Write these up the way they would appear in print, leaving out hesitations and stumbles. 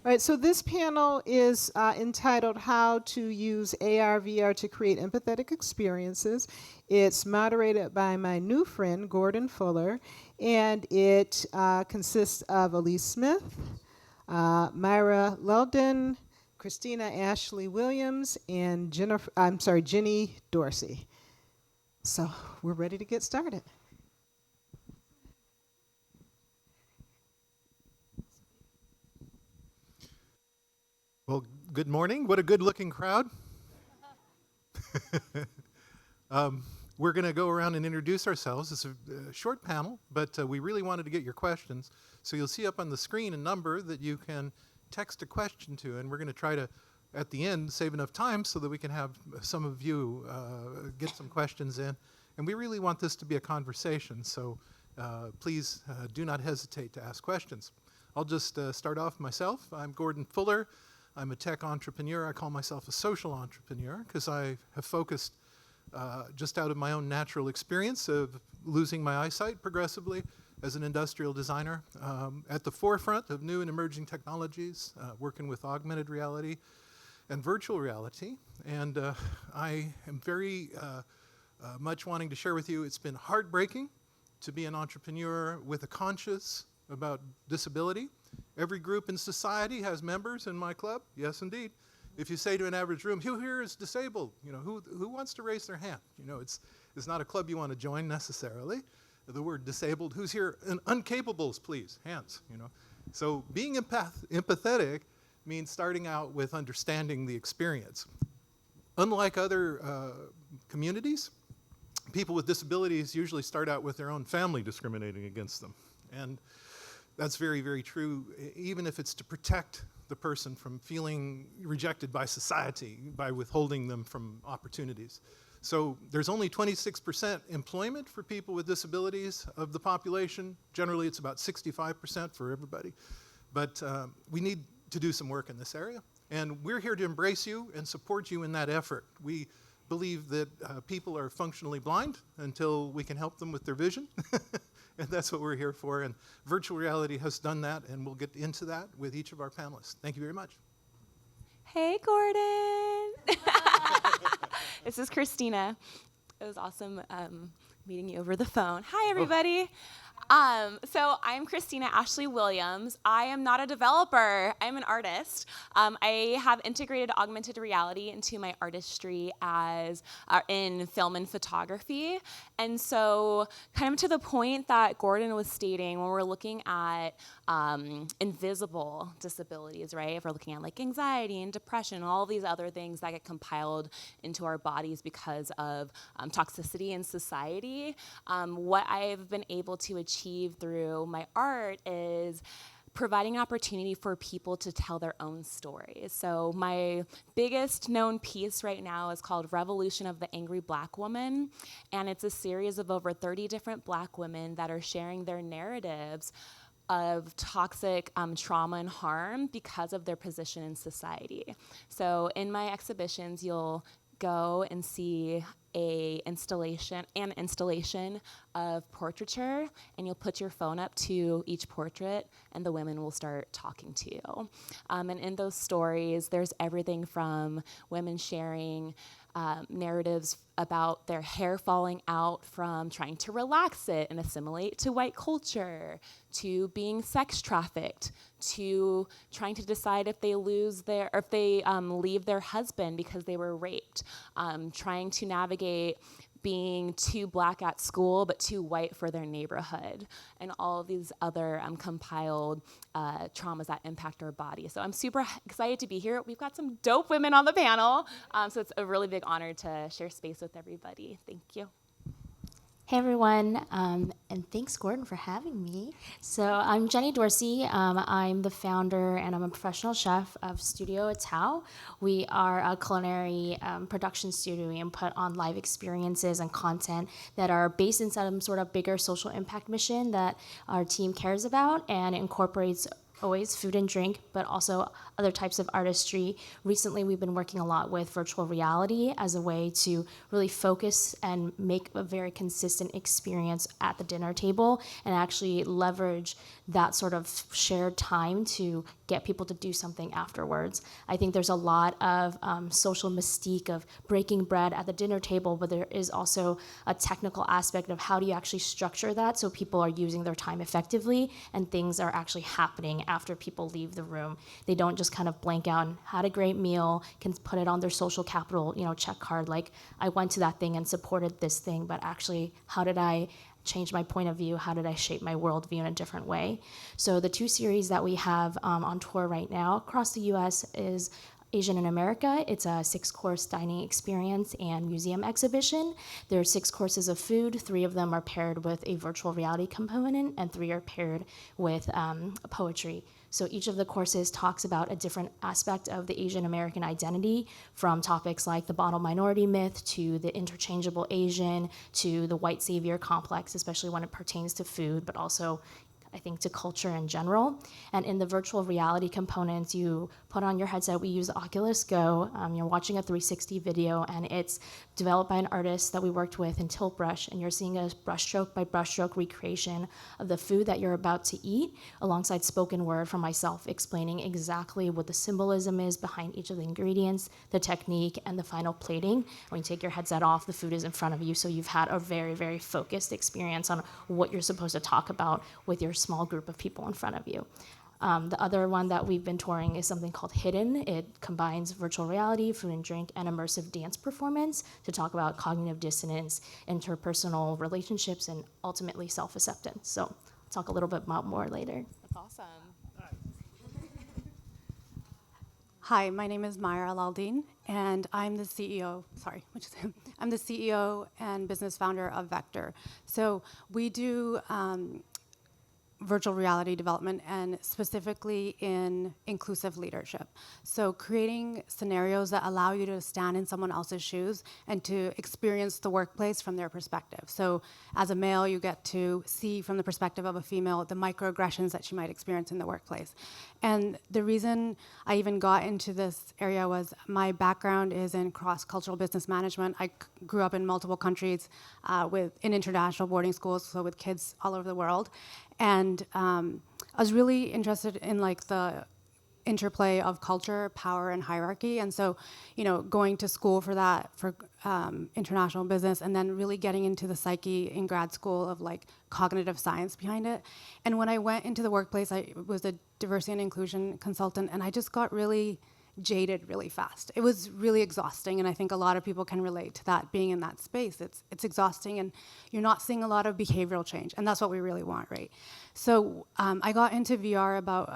All right, so this panel is entitled How to Use AR/VR to Create Empathetic Experiences. It's moderated by my new friend, Gordon Fuller, and it consists of Elyse Smith, Myra LalDin, Christina Ashley Williams, and Jenny Dorsey. So we're ready to get started. Well, good morning. What a good-looking crowd. We're going to go around and introduce ourselves. It's a short panel, but we really wanted to get your questions. So you'll see up on the screen a number that you can text a question to, and we're going to try to, at the end, save enough time so that we can have some of you get some questions in. And we really want this to be a conversation, so please do not hesitate to ask questions. I'll just start off myself. I'm Gordon Fuller. I'm a tech entrepreneur. I call myself a social entrepreneur because I have focused just out of my own natural experience of losing my eyesight progressively as an industrial designer at the forefront of new and emerging technologies, working with augmented reality and virtual reality. And I am very much wanting to share with you, it's been heartbreaking to be an entrepreneur with a conscience about disability. Every group in society has members in my club. Yes, indeed. If you say to an average room, who here is disabled? You know, who wants to raise their hand? You know, it's not a club you want to join necessarily. The word disabled, who's here? Uncapables, please, hands, you know. So being empathetic means starting out with understanding the experience. Unlike other communities, people with disabilities usually start out with their own family discriminating against them. And that's very, very true, even if it's to protect the person from feeling rejected by society, by withholding them from opportunities. So there's only 26% employment for people with disabilities of the population. Generally, it's about 65% for everybody. But we need to do some work in this area. And we're here to embrace you and support you in that effort. We believe that people are functionally blind until we can help them with their vision. And that's what we're here for. And virtual reality has done that, and we'll get into that with each of our panelists. Thank you very much. Hey, Gordon. This is Christina. It was awesome meeting you over the phone. Hi, everybody. So I'm Kristina Ashley Williams. I am not a developer. I'm an artist. I have integrated augmented reality into my artistry as in film and photography. And so kind of to the point that Gordon was stating, when we're looking at invisible disabilities, right? If we're looking at like anxiety and depression and all these other things that get compiled into our bodies because of toxicity in society, what I've been able to achieve through my art is providing an opportunity for people to tell their own stories. So my biggest known piece right now is called Revolution of the Angry Black Woman, and it's a series of over 30 different Black women that are sharing their narratives of toxic trauma and harm because of their position in society. So in my exhibitions, you'll go and see an installation of portraiture, and you'll put your phone up to each portrait, and the women will start talking to you. And in those stories, there's everything from women sharing narratives about their hair falling out from trying to relax it and assimilate to white culture, to being sex trafficked, to trying to decide if they leave their husband because they were raped, trying to navigate being too Black at school but too white for their neighborhood, and all of these other compiled traumas that impact our body. So I'm super excited to be here. We've got some dope women on the panel, so it's a really big honor to share space with everybody. Thank you. Hey everyone, and thanks Gordon for having me. So I'm Jenny Dorsey. I'm the founder and I'm a professional chef of Studio ATAO. We are a culinary production studio. We put on live experiences and content that are based in some sort of bigger social impact mission that our team cares about, and incorporates always food and drink, but also other types of artistry. Recently, we've been working a lot with virtual reality as a way to really focus and make a very consistent experience at the dinner table and actually leverage that sort of shared time to get people to do something afterwards. I think there's a lot of social mystique of breaking bread at the dinner table, but there is also a technical aspect of how do you actually structure that so people are using their time effectively and things are actually happening after people leave the room. They don't just kind of blank out and had a great meal, can put it on their social capital, check card, like I went to that thing and supported this thing, but actually how did I change my point of view? How did I shape my worldview in a different way? So the 2 series that we have on tour right now across the US is Asian in America. It's a 6-course dining experience and museum exhibition. There are 6 courses of food. 3 of them are paired with a virtual reality component, and 3 are paired with poetry. So each of the courses talks about a different aspect of the Asian American identity, from topics like the bottle minority myth to the interchangeable Asian to the white savior complex, especially when it pertains to food, but also I think to culture in general. And in the virtual reality components, you put on your headset, we use the Oculus Go, you're watching a 360 video, and it's developed by an artist that we worked with in Tilt Brush, and you're seeing a brushstroke by brushstroke recreation of the food that you're about to eat, alongside spoken word from myself explaining exactly what the symbolism is behind each of the ingredients, the technique, and the final plating. When you take your headset off, the food is in front of you, so you've had a very, very focused experience on what you're supposed to talk about with your small group of people in front of you. The other one that we've been touring is something called Hidden. It combines virtual reality, food and drink, and immersive dance performance to talk about cognitive dissonance, interpersonal relationships, and ultimately self-acceptance. So I'll talk a little bit more later. That's awesome. Hi, my name is Myra LalDin Dean, and I'm the CEO, I'm the CEO and business founder of VECTRE. So we do virtual reality development, and specifically in inclusive leadership. So creating scenarios that allow you to stand in someone else's shoes and to experience the workplace from their perspective. So as a male, you get to see from the perspective of a female the microaggressions that she might experience in the workplace. And the reason I even got into this area was my background is in cross-cultural business management. I grew up in multiple countries in international boarding schools, so with kids all over the world. And I was really interested in the interplay of culture, power, and hierarchy. And so, going to school for that, for international business, and then really getting into the psyche in grad school of cognitive science behind it. And when I went into the workplace, I was a diversity and inclusion consultant, and I just got really jaded really fast. It was really exhausting, and I think a lot of people can relate to that, being in that space. It's exhausting, and you're not seeing a lot of behavioral change, and that's what we really want, right? So I got into VR about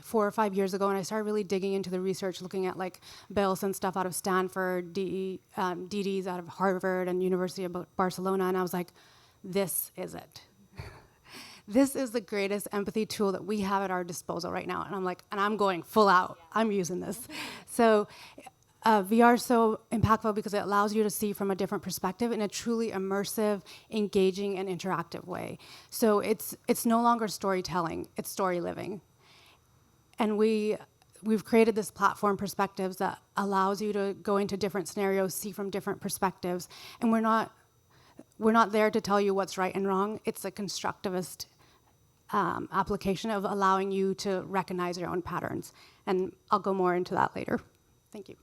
4 or 5 years ago, and I started really digging into the research, looking at Bills and stuff out of Stanford, DDs out of Harvard and University of Barcelona, and I was like, this is it. This is the greatest empathy tool that we have at our disposal right now. And I'm going full out. I'm using this. So VR is so impactful because it allows you to see from a different perspective in a truly immersive, engaging, and interactive way. So it's no longer storytelling, it's story living. And we've created this platform, Perspectives, that allows you to go into different scenarios, see from different perspectives. And we're not there to tell you what's right and wrong. It's a constructivist application of allowing you to recognize your own patterns. And I'll go more into that later. Thank you.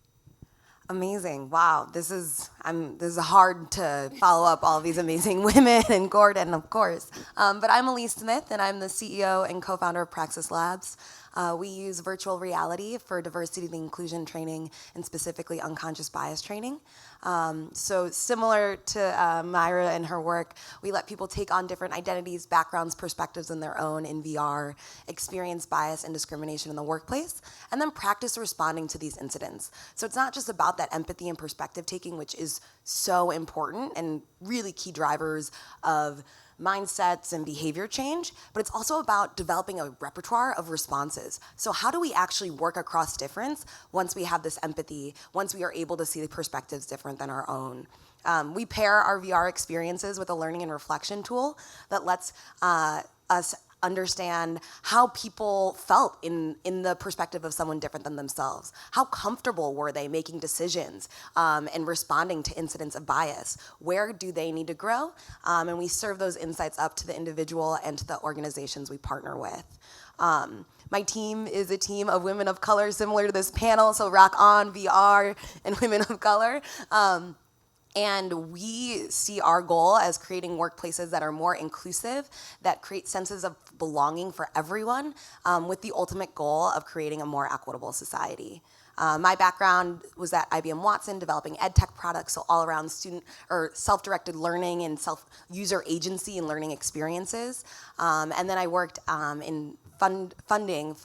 Amazing. Wow. This is hard to follow up all these amazing women and Gordon, of course. But I'm Elyse Smith, and I'm the CEO and co-founder of Praxis Labs. We use virtual reality for diversity and inclusion training, and specifically unconscious bias training. So similar to Myra and her work, we let people take on different identities, backgrounds, perspectives in their own in VR, experience bias and discrimination in the workplace, and then practice responding to these incidents. So it's not just about that empathy and perspective taking, which is so important and really key drivers of mindsets and behavior change, but it's also about developing a repertoire of responses. So how do we actually work across difference once we have this empathy, once we are able to see the perspectives different than our own? We pair our VR experiences with a learning and reflection tool that lets us understand how people felt in the perspective of someone different than themselves. How comfortable were they making decisions and responding to incidents of bias? Where do they need to grow? And we serve those insights up to the individual and to the organizations we partner with. My team is a team of women of color similar to this panel, so Rock On, VR, and Women of Color. And we see our goal as creating workplaces that are more inclusive, that create senses of belonging for everyone, with the ultimate goal of creating a more equitable society. My background was at IBM Watson, developing ed tech products, so all around student or self-directed learning and user agency and learning experiences. And then I worked in funding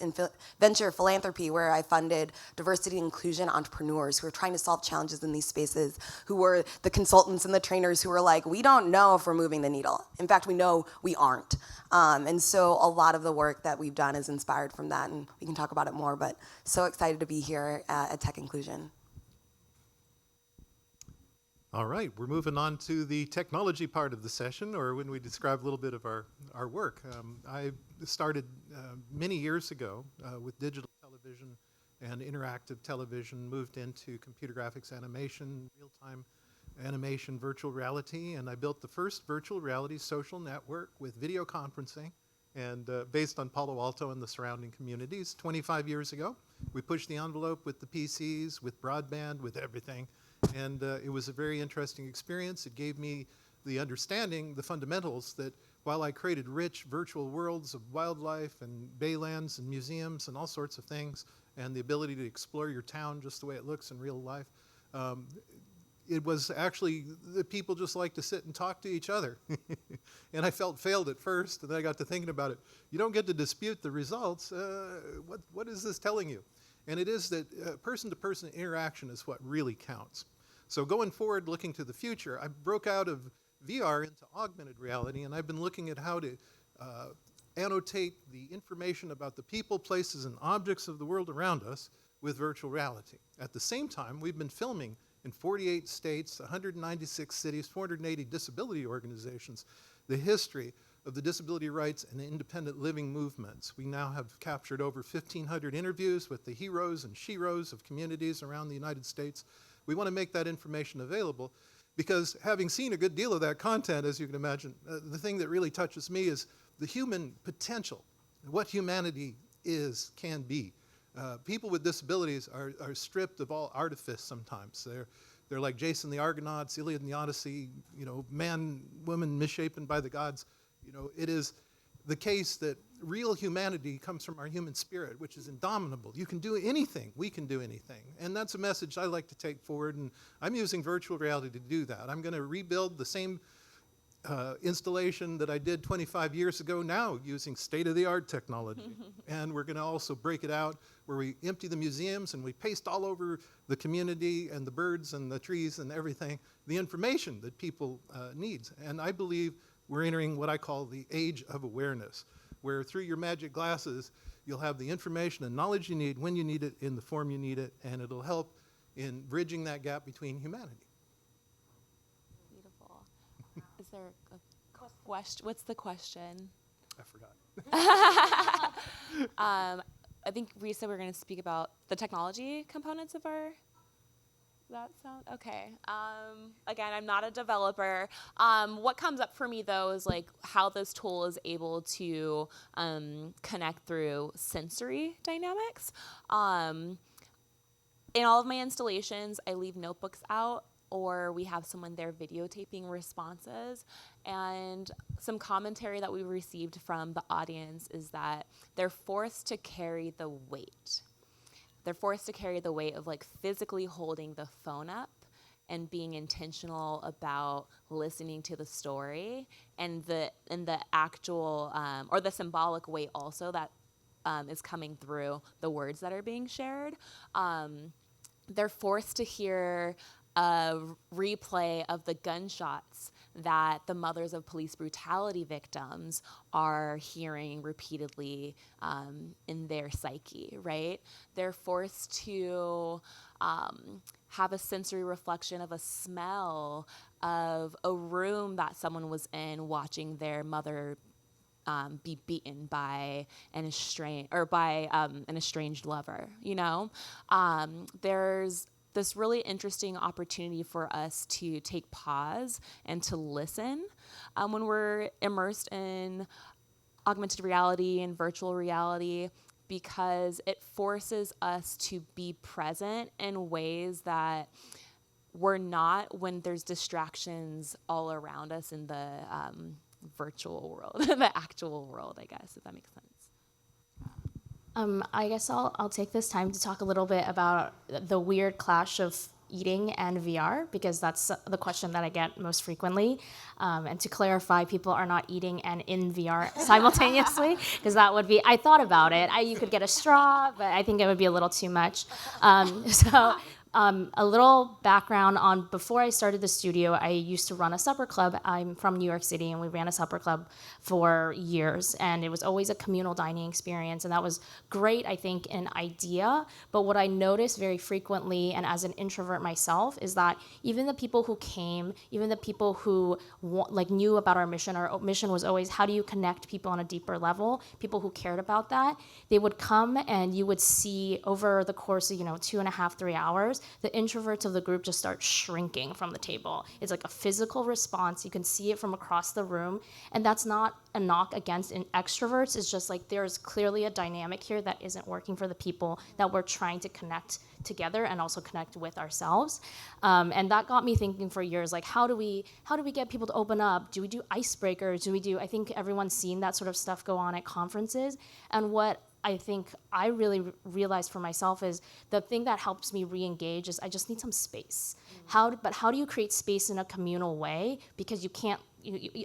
in venture philanthropy, where I funded diversity and inclusion entrepreneurs who are trying to solve challenges in these spaces, who were the consultants and the trainers who were like, we don't know if we're moving the needle. In fact, we know we aren't. And so a lot of the work that we've done is inspired from that, and we can talk about it more, but so excited to be here at Tech Inclusion. All right, we're moving on to the technology part of the session, or when we describe a little bit of our work. I started many years ago with digital television and interactive television, moved into computer graphics animation, real-time animation, virtual reality, and I built the first virtual reality social network with video conferencing, and based on Palo Alto and the surrounding communities 25 years ago. We pushed the envelope with the PCs, with broadband, with everything. And it was a very interesting experience. It gave me the understanding, the fundamentals, that while I created rich virtual worlds of wildlife and baylands and museums and all sorts of things, and the ability to explore your town just the way it looks in real life, it was actually the people just like to sit and talk to each other. And I felt failed at first, and then I got to thinking about it. You don't get to dispute the results. What is this telling you? And it is that person-to-person interaction is what really counts. So going forward, looking to the future, I broke out of VR into augmented reality, and I've been looking at how to annotate the information about the people, places, and objects of the world around us with virtual reality. At the same time, we've been filming in 48 states, 196 cities, 480 disability organizations, the history of the disability rights and independent living movements. We now have captured over 1,500 interviews with the heroes and sheroes of communities around the United States. We want to make that information available because, having seen a good deal of that content, as you can imagine, the thing that really touches me is the human potential, what humanity can be. People with disabilities are stripped of all artifice sometimes. They're like Jason the Argonauts, Iliad and the Odyssey, man, woman misshapen by the gods. It is the case that real humanity comes from our human spirit, which is indomitable. You can do anything. We can do anything. And that's a message I like to take forward, and I'm using virtual reality to do that. I'm going to rebuild the same installation that I did 25 years ago now using state-of-the-art technology. And we're going to also break it out where we empty the museums and we paste all over the community and the birds and the trees and everything, the information that people need. And I believe we're entering what I call the age of awareness, where through your magic glasses, you'll have the information and knowledge you need when you need it in the form you need it, and it'll help in bridging that gap between humanity. Beautiful. Is there a question? What's the question? I forgot. I think we said we were going to speak about the technology components of our. That sound okay. Again, I'm not a developer. What comes up for me though is like how this tool is able to connect through sensory dynamics. In all of my installations, I leave notebooks out, or we have someone there videotaping responses. And some commentary that we received from the audience is that they're forced to carry the weight. They're forced to carry the weight of like physically holding the phone up and being intentional about listening to the story and the actual or the symbolic weight also that is coming through the words that are being shared. They're forced to hear a replay of the gunshots that the mothers of police brutality victims are hearing repeatedly in their psyche, right? They're forced to have a sensory reflection of a smell of a room that someone was in watching their mother be beaten by an estranged lover. There's this really interesting opportunity for us to take pause and to listen when we're immersed in augmented reality and virtual reality, because it forces us to be present in ways that we're not when there's distractions all around us in the virtual world, the actual world, I guess, if that makes sense. I guess I'll take this time to talk a little bit about the weird clash of eating and VR, because that's the question that I get most frequently. And to clarify, people are not eating and in VR simultaneously, because that would be, I thought about it. You could get a straw, but I think it would be a little too much. A little background on before I started the studio, I used to run a supper club. I'm from New York City, and we ran a supper club for years, and it was always a communal dining experience, and that was great, I think, in idea. But what I noticed very frequently, and as an introvert myself, is that even the people who came, even the people who knew about our mission was always, how do you connect people on a deeper level, people who cared about that, they would come, and you would see over the course of 2.5, 3 hours, the introverts of the group just start shrinking from the table. It's like a physical response. You can see it from across the room. And that's not a knock against extroverts. It's just like there's clearly a dynamic here that isn't working for the people that we're trying to connect together and also connect with ourselves. And that got me thinking for years, like, how do we get people to open up? Do we do icebreakers? I think everyone's seen that sort of stuff go on at conferences. And what I think I really realized for myself is the thing that helps me re-engage is I just need some space. But how do you create space in a communal way? Because you can't,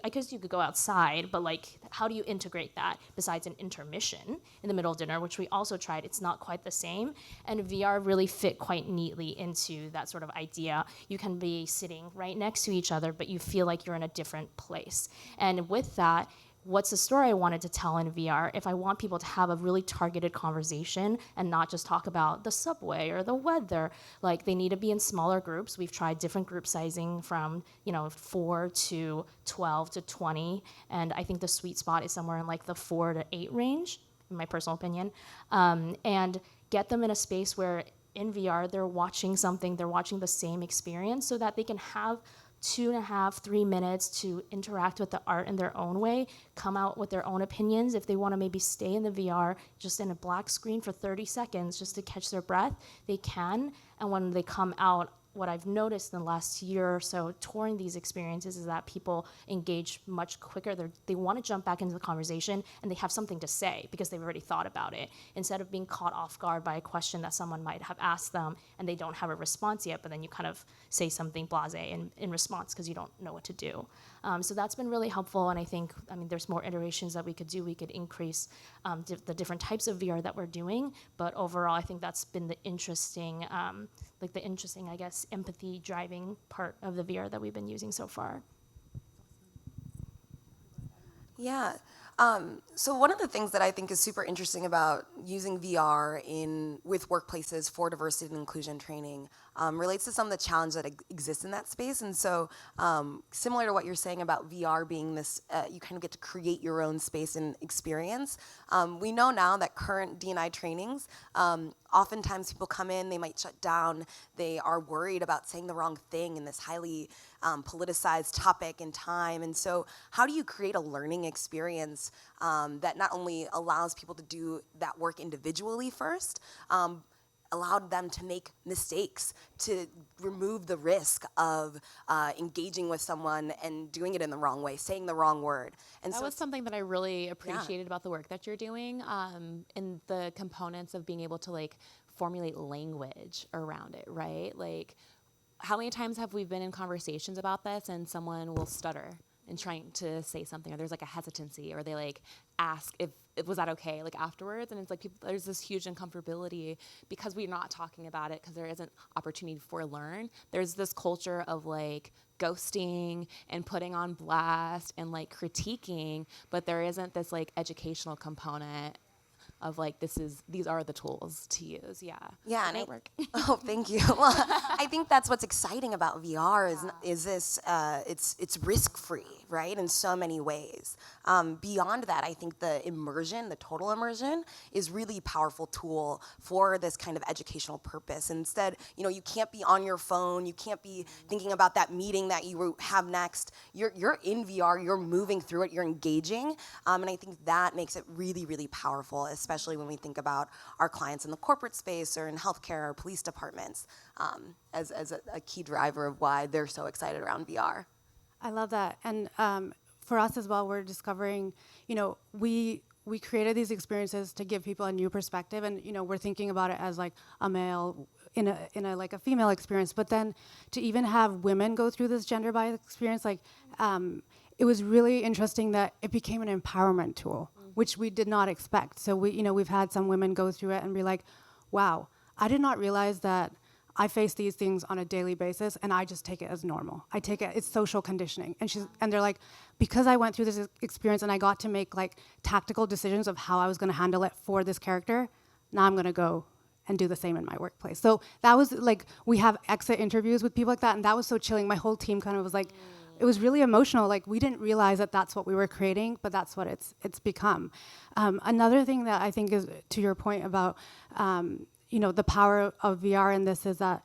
I guess you could go outside, but like, how do you integrate that besides an intermission in the middle of dinner, which we also tried? It's not quite the same. And VR really fit quite neatly into that sort of idea. You can be sitting right next to each other, but you feel like you're in a different place. And with that, what's the story I wanted to tell in VR? If I want people to have a really targeted conversation and not just talk about the subway or the weather, like they need to be in smaller groups. We've tried different group sizing from 4 to 12 to 20, and I think the sweet spot is somewhere in like the 4 to 8 range, in my personal opinion, and get them in a space where in VR they're watching something, they're watching the same experience, so that they can have 2.5, 3 minutes to interact with the art in their own way, come out with their own opinions. If they want to maybe stay in the VR just in a black screen for 30 seconds just to catch their breath, they can. And when they come out, what I've noticed in the last year or so touring these experiences is that people engage much quicker. They want to jump back into the conversation, and they have something to say because they've already thought about it, instead of being caught off guard by a question that someone might have asked them and they don't have a response yet, but then you kind of say something blasé in response because you don't know what to do. So that's been really helpful, and I think, there's more iterations that we could do. We could increase the different types of VR that we're doing, but overall, I think that's been the interesting, I guess, empathy driving part of the VR that we've been using so far. Yeah. So one of the things that I think is super interesting about using VR with workplaces for diversity and inclusion training relates to some of the challenges that exist in that space. And so similar to what you're saying about VR being this, you kind of get to create your own space and experience. We know now that current D&I trainings, oftentimes people come in, they might shut down, they are worried about saying the wrong thing in this highly politicized topic and time. And so how do you create a learning experience that not only allows people to do that work individually first, allowed them to make mistakes, to remove the risk of engaging with someone and doing it in the wrong way, saying the wrong word. And that was something that I really appreciated about the work that you're doing, in the components of being able to formulate language around it, right? Like, how many times have we been in conversations about this and someone will stutter in trying to say something, or there's a hesitancy, or they ask if was that okay afterwards, and it's there's this huge uncomfortability because we're not talking about it because there isn't opportunity for learn. There's this culture of ghosting and putting on blast and critiquing, but there isn't this educational component of like, these are the tools to use. Yeah. Yeah, Did and that work? oh, thank you. Well, I think that's what's exciting about VR is this it's risk free, right? In so many ways. Beyond that, I think the immersion, the total immersion, is really powerful tool for this kind of educational purpose. Instead, you can't be on your phone, you can't be thinking about that meeting that you have next. You're in VR, you're moving through it, you're engaging, and I think that makes it really, really powerful, especially when we think about our clients in the corporate space or in healthcare or police departments, as a key driver of why they're so excited around VR. I love that. And for us as well, we're discovering, we created these experiences to give people a new perspective, and we're thinking about it as like a male in a like a female experience, but then to even have women go through this gender bias experience, like it was really interesting that it became an empowerment tool, which we did not expect. So we've had some women go through it and be like, wow, I did not realize that I face these things on a daily basis, and I just take it as normal. I take it, it's social conditioning. And they're like, because I went through this experience and I got to make like tactical decisions of how I was gonna handle it for this character, now I'm gonna go and do the same in my workplace. So that was like, we have exit interviews with people like that, and that was so chilling. My whole team kind of was like, it was really emotional. Like, we didn't realize that that's what we were creating, but that's what it's become. Another thing that I think is, to your point about, the power of VR in this is that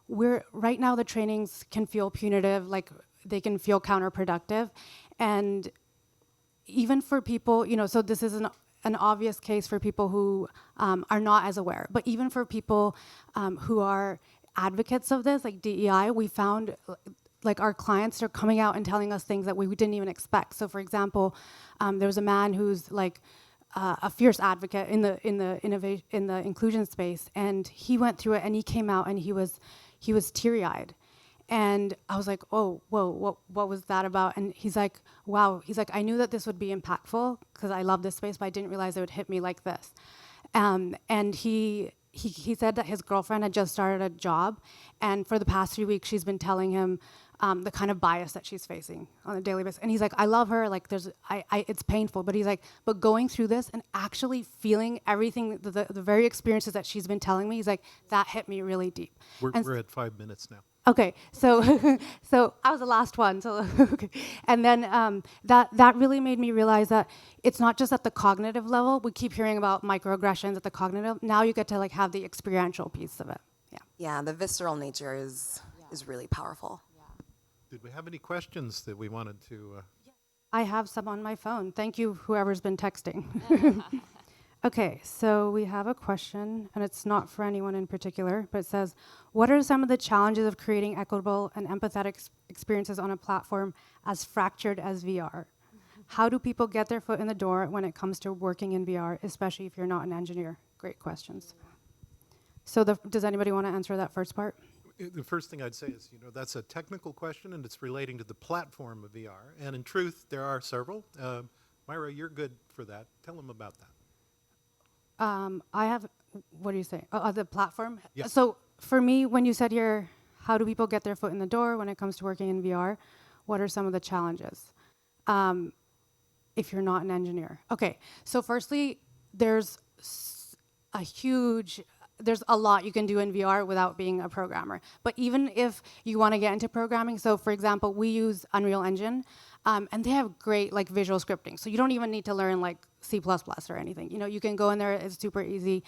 right now the trainings can feel punitive, like they can feel counterproductive. And even for people, so this is an obvious case for people who are not as aware, but even for people who are advocates of this, like DEI, we found like our clients are coming out and telling us things that we didn't even expect. So for example, there was a man who's like, a fierce advocate in the inclusion space, and he went through it, and he came out and he was teary-eyed, and I was like, oh, whoa, what was that about? And he's like, wow, I knew that this would be impactful because I love this space, but I didn't realize it would hit me like this. And he said that his girlfriend had just started a job, and for the past 3 weeks she's been telling him the kind of bias that she's facing on a daily basis. And he's like, I love her, like it's painful, but he's like, but going through this and actually feeling everything, the very experiences that she's been telling me, he's like, that hit me really deep. We're at 5 minutes now. Okay, so so I was the last one. So okay. And then that really made me realize that it's not just at the cognitive level. We keep hearing about microaggressions at the cognitive. Now you get to like have the experiential piece of it. Yeah. Yeah, the visceral nature is really powerful. Did we have any questions that we wanted to? I have some on my phone. Thank you, whoever's been texting. Okay, so we have a question, and it's not for anyone in particular, but it says, what are some of the challenges of creating equitable and empathetic experiences on a platform as fractured as VR? How do people get their foot in the door when it comes to working in VR, especially if you're not an engineer? Great questions. So does anybody want to answer that first part? The first thing I'd say is, that's a technical question, and it's relating to the platform of VR. And in truth, there are several. Myra, you're good for that. Tell them about that. I have, what do you say? The platform? Yes. So for me, when you said here, how do people get their foot in the door when it comes to working in VR? What are some of the challenges? If you're not an engineer. Okay, so firstly, there's a lot you can do in VR without being a programmer. But even if you want to get into programming, so for example, we use Unreal Engine, and they have great like visual scripting. So you don't even need to learn like C++ or anything. You can go in there, it's super easy.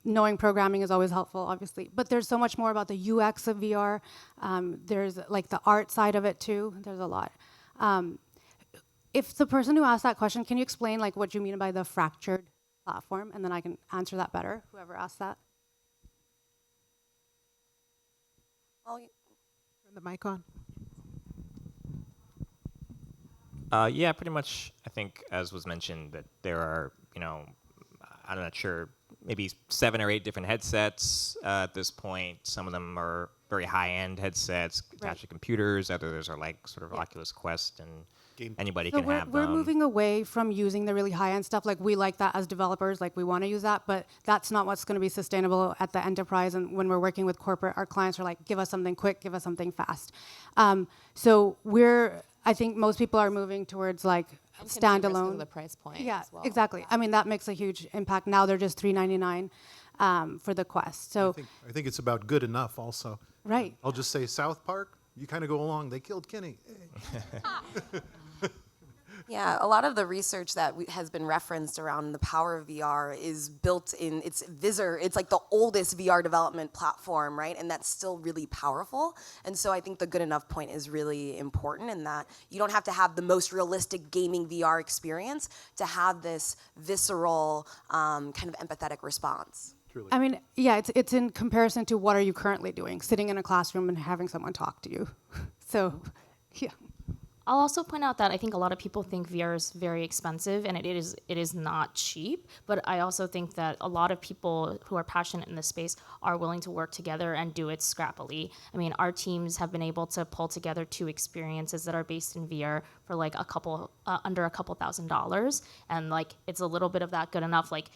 Knowing programming is always helpful, obviously. But there's so much more about the UX of VR. There's like the art side of it too. There's a lot. If the person who asked that question, can you explain like what you mean by the fractured platform, and then I can answer that better, whoever asked that. Turn the mic on. Yeah, pretty much. I think, as was mentioned, that there are, I'm not sure, maybe 7 or 8 different headsets at this point. Some of them are very high-end headsets attached to computers. Others are like sort of Oculus Quest, and anybody can have them. We're moving away from using the really high-end stuff. Like, we like that as developers. Like, we want to use that, but that's not what's going to be sustainable at the enterprise. And when we're working with corporate, our clients are like, give us something quick, give us something fast. So we're I think most people are moving towards like And consumers because of standalone. the price point Yeah, as well. exactly. I mean, that makes a huge impact. Now they're just $3.99 for the Quest. So, I think it's about good enough also. right. I'll just say South Park, you kind of go along, they killed Kenny. Yeah, a lot of the research that has been referenced around the power of VR is built in, it's Visor, it's like the oldest VR development platform, right? And that's still really powerful. And so I think the good enough point is really important in that you don't have to have the most realistic gaming VR experience to have this visceral kind of empathetic response. Truly. I mean, yeah, it's in comparison to what are you currently doing, sitting in a classroom and having someone talk to you. So, yeah. I'll also point out that I think a lot of people think VR is very expensive, and it is not cheap. But I also think that a lot of people who are passionate in this space are willing to work together and do it scrappily. I mean, our teams have been able to pull together 2 experiences that are based in VR for like under a couple $1,000s, and like it's a little bit of that good enough. Like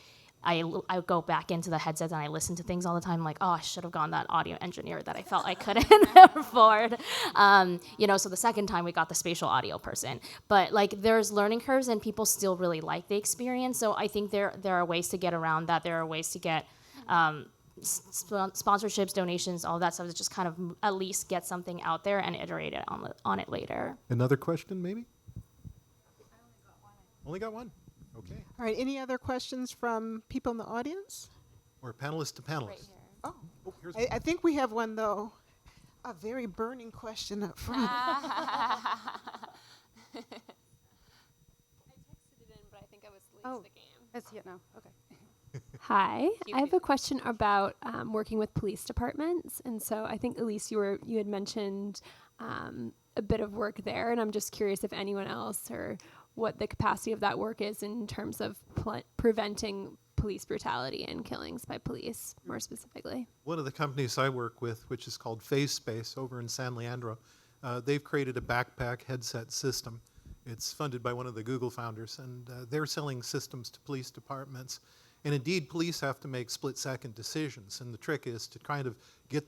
I go back into the headsets and I listen to things all the time, like, oh, I should have gone that audio engineer that I felt I couldn't afford. So the second time we got the spatial audio person. But like there's learning curves and people still really like the experience. So I think there are ways to get around that. There are ways to get sponsorships, donations, all that stuff to just kind of at least get something out there and iterate it on it later. Another question, maybe? Only got one. Okay. All right, any other questions from people in the audience? Or panelist to panelist. Oh, Here's I think we have one, though. A very burning question up front. I texted it in, but I think I was late Oh. to the game. It's here now. Okay. Hi, I have a question about working with police departments, and so I think Elise, you had mentioned a bit of work there, and I'm just curious if anyone else or what the capacity of that work is in terms of preventing police brutality and killings by police, more specifically. one of the companies I work with, which is called Phase Space over in San Leandro, they've created a backpack headset system. It's funded by one of the Google founders, and they're selling systems to police departments. And indeed, police have to make split-second decisions, and the trick is to kind of get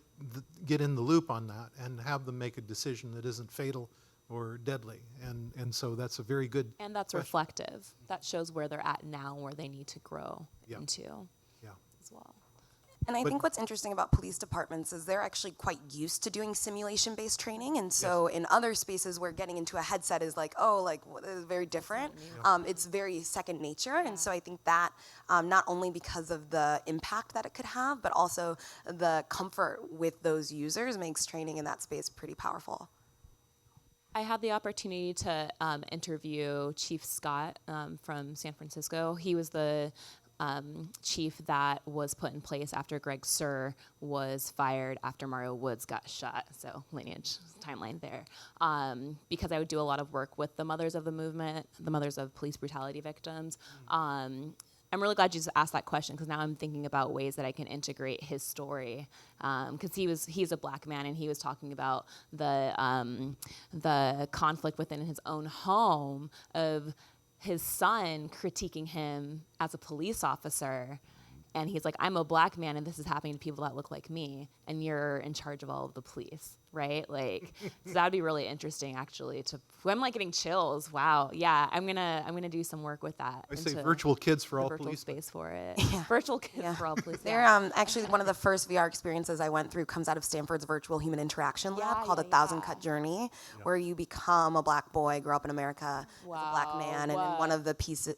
in the loop on that and have them make a decision that isn't fatal or deadly. And so that's a very good And that's question. reflective. That shows where they're at now, where they need to grow Yeah. into Yeah. as well. And I But- think what's interesting about police departments is they're actually quite used to doing simulation-based training. And so in other spaces where getting into a headset is like, is very different, it's very second nature. And so I think that not only because of the impact that it could have, but also the comfort with those users makes training in that space pretty powerful. I had the opportunity to interview Chief Scott from San Francisco. He was the chief that was put in place after Greg Sir was fired after Mario Woods got shot. So lineage timeline there. Because I would do a lot of work with the mothers of the movement, the mothers of police brutality victims. I'm really glad you just asked that question because now I'm thinking about ways that I can integrate his story. Because he's a black man and he was talking about the conflict within his own home of his son critiquing him as a police officer. And he's like, I'm a black man and this is happening to people that look like me and you're in charge of all of the police, right? Like, so that'd be really interesting actually I'm like getting chills. Wow. Yeah, I'm gonna do some work with that. I say into virtual kids for the all virtual police. space for it. Virtual kids for all police. They're actually one of the first VR experiences I went through comes out of Stanford's virtual human interaction lab Yeah, called yeah, A Thousand Cut Journey, where you become a black boy, grow up in America as a black man, and in one of the pieces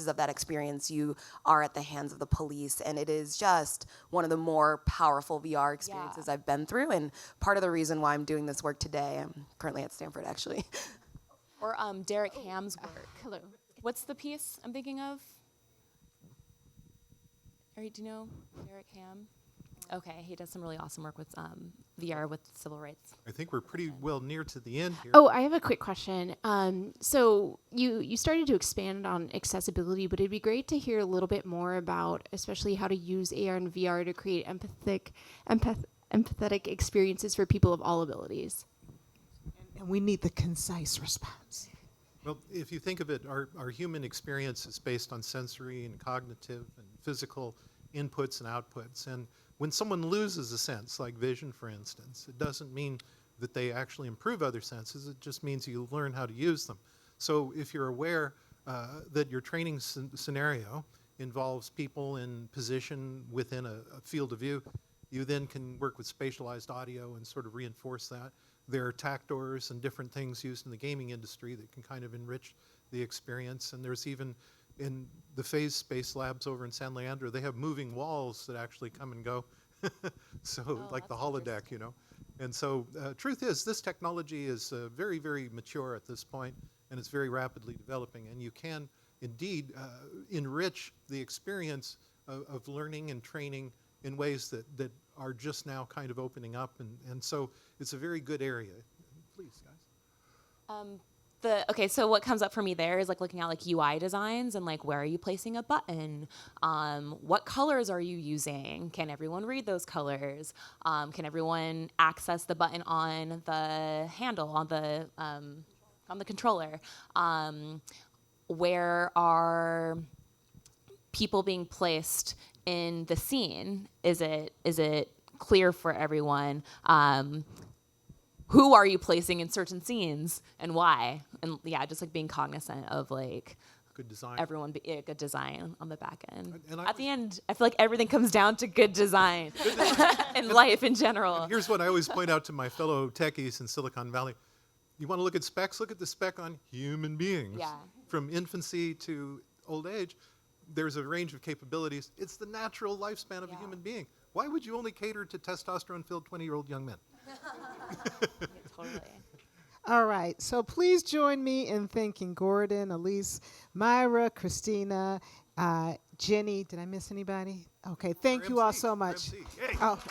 of that experience, you are at the hands of the police, and it is just one of the more powerful VR experiences I've been through, and part of the reason why I'm doing this work today. I'm currently at Stanford, actually. Or Derek Ham's work. Hello. What's the piece I'm thinking of? Do you know Derek Ham? Okay, he does some really awesome work with VR with civil rights. I think we're pretty well near to the end here. Oh, I have a quick question. So you started to expand on accessibility, but it'd be great to hear a little bit more about, especially how to use AR and VR to create empathetic experiences for people of all abilities. And we need the concise response. Well, if you think of it, our human experience is based on sensory and cognitive and physical inputs and outputs. And when someone loses a sense, like vision, for instance, it doesn't mean that they actually improve other senses. It just means you learn how to use them. So if you're aware that your training scenario involves people in position within a field of view, you then can work with spatialized audio and sort of reinforce that. There are tactors and different things used in the gaming industry that can kind of enrich the experience. And there's even in the phase space labs over in San Leandro, they have moving walls that actually come and go. So like the holodeck, you know. And so truth is, this technology is very, very mature at this point, and it's very rapidly developing. And you can indeed enrich the experience of learning and training in ways that are just now kind of opening up. And so it's a very good area. Please, guys. Okay, so what comes up for me there is like looking at like UI designs and like where are you placing a button? What colors are you using? Can everyone read those colors? Can everyone access the button on the handle, on the controller? Where are people being placed in the scene? Is it clear for everyone? Who are you placing in certain scenes and why? And yeah, just like being cognizant of like good design. Everyone good design on the back end. And at the end, I feel like everything comes down to good design in life in general. And here's what I always point out to my fellow techies in Silicon Valley. You want to look at specs? Look at the spec on human beings. Yeah. From infancy to old age, there's a range of capabilities. It's the natural lifespan of a human being. Why would you only cater to testosterone-filled 20-year-old young men? Totally. All right, so please join me in thanking Gordon, Elise, Myra, Kristina, Jenny. Did I miss anybody? Okay, thank you all so much. Yay. Oh.